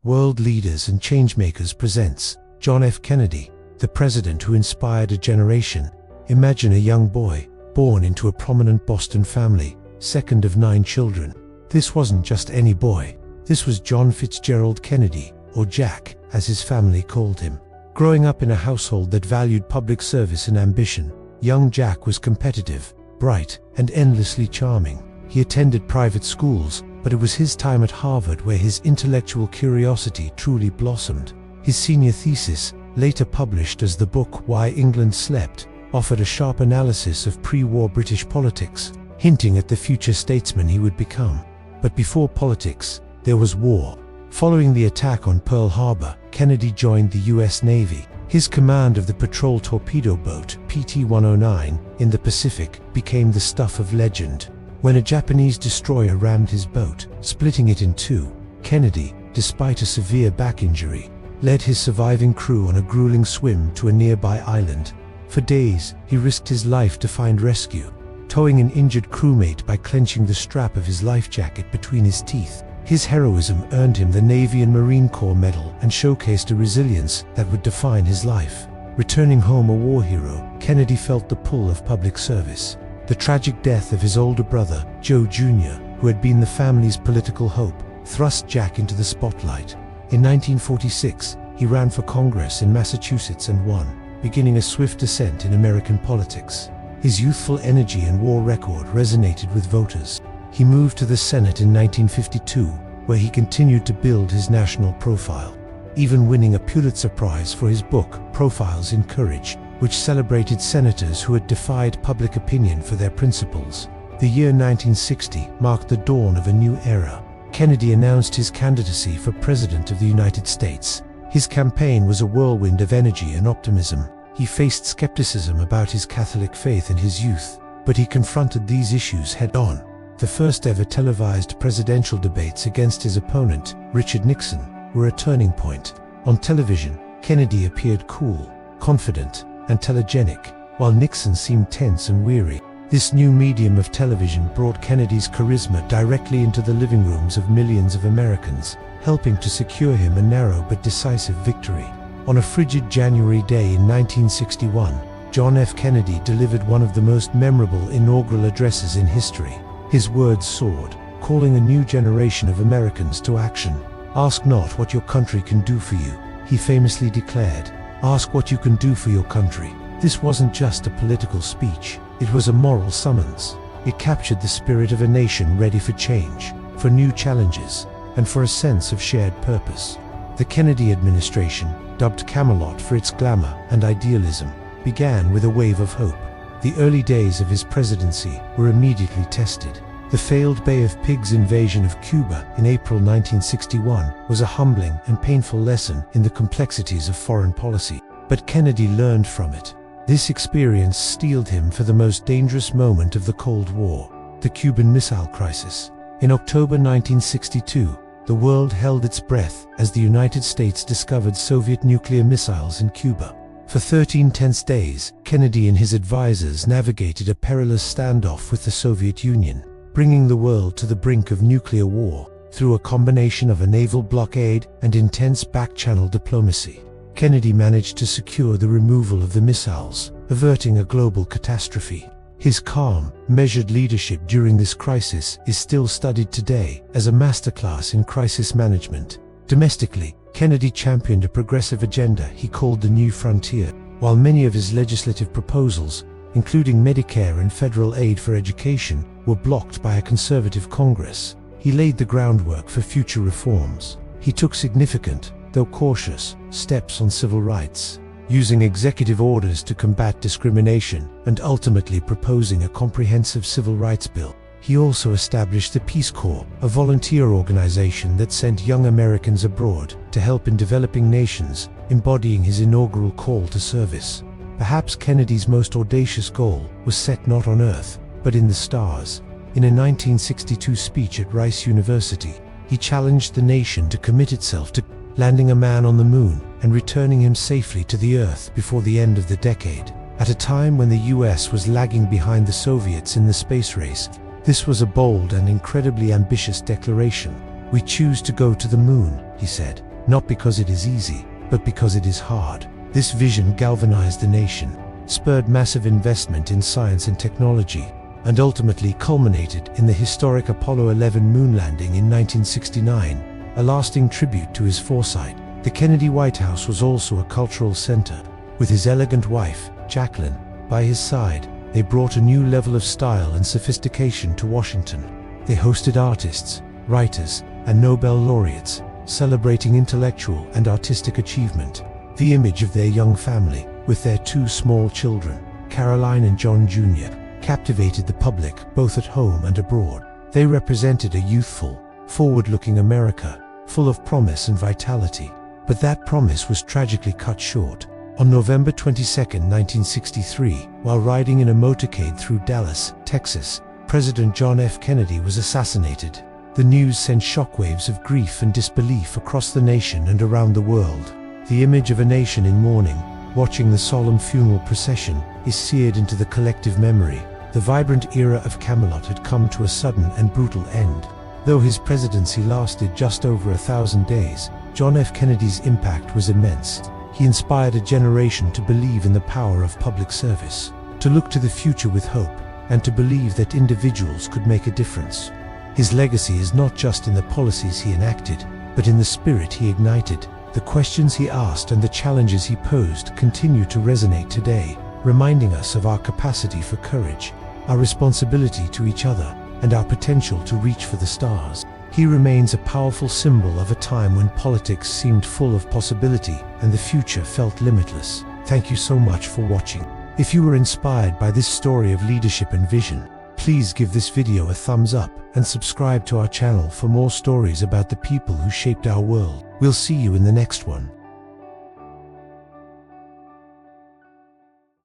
World Leaders and Changemakers presents John F. Kennedy, the president who inspired a generation. Imagine a young boy, born into a prominent Boston family, second of 9 children. This wasn't just any boy. This was John Fitzgerald Kennedy, or Jack, as his family called him. Growing up in a household that valued public service and ambition, young Jack was competitive, bright, and endlessly charming. He attended private schools, but it was his time at Harvard where his intellectual curiosity truly blossomed. His senior thesis, later published as the book Why England Slept, offered a sharp analysis of pre-war British politics, hinting at the future statesman he would become. But before politics, there was war. Following the attack on Pearl Harbor, Kennedy joined the U.S. Navy. His command of the patrol torpedo boat PT-109 in the Pacific became the stuff of legend. When a Japanese destroyer rammed his boat, splitting it in two, Kennedy, despite a severe back injury, led his surviving crew on a grueling swim to a nearby island. For days, he risked his life to find rescue, towing an injured crewmate by clenching the strap of his life jacket between his teeth. His heroism earned him the Navy and Marine Corps Medal and showcased a resilience that would define his life. Returning home a war hero, Kennedy felt the pull of public service. The tragic death of his older brother, Joe Jr., who had been the family's political hope, thrust Jack into the spotlight. In 1946, he ran for Congress in Massachusetts and won, beginning a swift ascent in American politics. His youthful energy and war record resonated with voters. He moved to the Senate in 1952, where he continued to build his national profile, even winning a Pulitzer Prize for his book, Profiles in Courage, which celebrated senators who had defied public opinion for their principles. The year 1960 marked the dawn of a new era. Kennedy announced his candidacy for President of the United States. His campaign was a whirlwind of energy and optimism. He faced skepticism about his Catholic faith in his youth, but he confronted these issues head-on. The first ever televised presidential debates against his opponent, Richard Nixon, were a turning point. On television, Kennedy appeared cool, confident, and telegenic, while Nixon seemed tense and weary. This new medium of television brought Kennedy's charisma directly into the living rooms of millions of Americans, helping to secure him a narrow but decisive victory. On a frigid January day in 1961, John F. Kennedy delivered one of the most memorable inaugural addresses in history. His words soared, calling a new generation of Americans to action. "Ask not what your country can do for you," he famously declared. "Ask what you can do for your country." This wasn't just a political speech, it was a moral summons. It captured the spirit of a nation ready for change, for new challenges, and for a sense of shared purpose. The Kennedy administration, dubbed Camelot for its glamour and idealism, began with a wave of hope. The early days of his presidency were immediately tested. The failed Bay of Pigs invasion of Cuba in April 1961 was a humbling and painful lesson in the complexities of foreign policy. But Kennedy learned from it. This experience steeled him for the most dangerous moment of the Cold War, the Cuban Missile Crisis. In October 1962, the world held its breath as the United States discovered Soviet nuclear missiles in Cuba. For 13 tense days, Kennedy and his advisors navigated a perilous standoff with the Soviet Union, bringing the world to the brink of nuclear war through a combination of a naval blockade and intense back-channel diplomacy. Kennedy managed to secure the removal of the missiles, averting a global catastrophe. His calm, measured leadership during this crisis is still studied today as a masterclass in crisis management. Domestically, Kennedy championed a progressive agenda he called the New Frontier. While many of his legislative proposals, including Medicare and federal aid for education, were blocked by a conservative Congress, he laid the groundwork for future reforms. He took significant, though cautious, steps on civil rights, using executive orders to combat discrimination and ultimately proposing a comprehensive civil rights bill. He also established the Peace Corps, a volunteer organization that sent young Americans abroad to help in developing nations, embodying his inaugural call to service. Perhaps Kennedy's most audacious goal was set not on Earth, but in the stars. In a 1962 speech at Rice University, he challenged the nation to commit itself to landing a man on the moon and returning him safely to the Earth before the end of the decade. At a time when the US was lagging behind the Soviets in the space race, this was a bold and incredibly ambitious declaration. "We choose to go to the moon," he said, not because it is easy, but because it is hard. This vision galvanized the nation, spurred massive investment in science and technology, and ultimately culminated in the historic Apollo 11 moon landing in 1969, a lasting tribute to his foresight. The Kennedy White House was also a cultural center. With his elegant wife, Jacqueline, by his side, they brought a new level of style and sophistication to Washington. They hosted artists, writers, and Nobel laureates, celebrating intellectual and artistic achievement. The image of their young family, with their two small children, Caroline and John Jr., captivated the public both at home and abroad. They represented a youthful, forward-looking America, full of promise and vitality. But that promise was tragically cut short. On November 22, 1963, while riding in a motorcade through Dallas, Texas, President John F. Kennedy was assassinated. The news sent shockwaves of grief and disbelief across the nation and around the world. The image of a nation in mourning, watching the solemn funeral procession, is seared into the collective memory. The vibrant era of Camelot had come to a sudden and brutal end. Though his presidency lasted just over 1,000 days, John F. Kennedy's impact was immense. He inspired a generation to believe in the power of public service, to look to the future with hope, and to believe that individuals could make a difference. His legacy is not just in the policies he enacted, but in the spirit he ignited. The questions he asked and the challenges he posed continue to resonate today, reminding us of our capacity for courage, our responsibility to each other, and our potential to reach for the stars. He remains a powerful symbol of a time when politics seemed full of possibility and the future felt limitless. Thank you so much for watching. If you were inspired by this story of leadership and vision, please give this video a thumbs up and subscribe to our channel for more stories about the people who shaped our world. We'll see you in the next one.